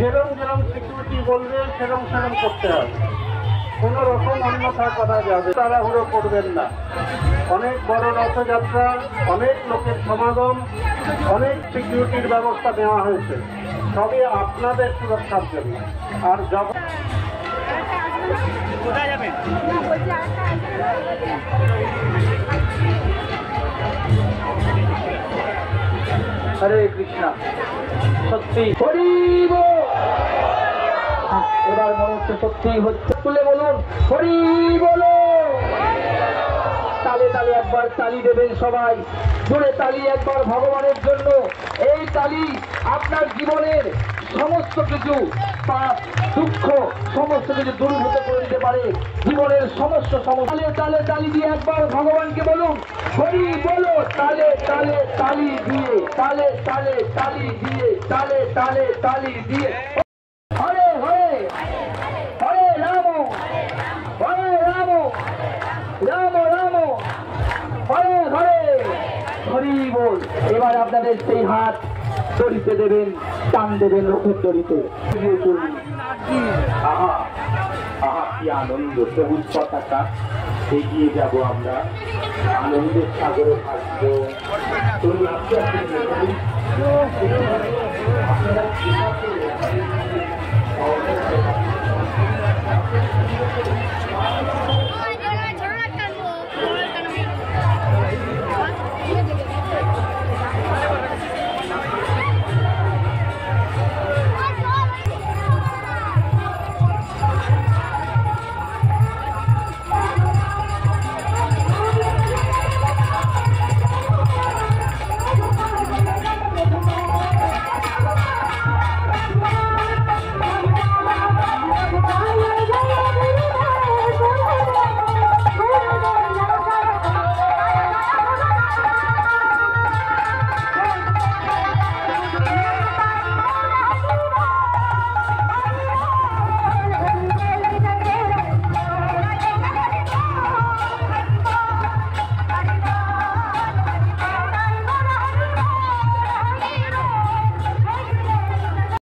যেরকম যেরকম সিকিউরিটি বলবে সেরকম সেরকম করতে হবে, কোনো রকম অন্যথা করা যাবে। তাড়াহুড়ো করবেন না। অনেক বড় রথযাত্রা, অনেক লোকের সমাগম, অনেক সিকিউরিটির ব্যবস্থা নেওয়া হয়েছে, সবই আপনাদের সুরক্ষার জন্য। আর যখন হরে কৃষ্ণ, সত্যি হরিব। এবার মনে হচ্ছে সত্যি হচ্ছে, তুলে বলুন হরি বলো। তালে তালে একবার তালি দেবেন সবাই, জোরে তালি একবার ভগবানের জন্য। এই তালি আপনার জীবনের সমস্ত কিছু পাপ দুঃখ সমস্ত কিছু দূরীভূত করে দিতে পারে, জীবনের সমস্ত সমস্যা। তালে তালি দিয়ে একবার ভগবানকে বলুন হরি বলো। তালে তালে তালি দিয়ে, তালে তালে তালি দিয়ে, তালে তালে তালি দিয়ে। হরে হরে হরে রাম, হরে রাম, রাম রাম, হরে হরে, হরি বল। এবার আপনাদের সেই হাত দড়িতে দেবেন, টান দেবেন রথের দড়িতে। আহা আহা, কি আনন্দ! সবুজ পতাকা, এগিয়ে যাব আমরা, আনন্দের সাগরে ভাসবো। আপনারা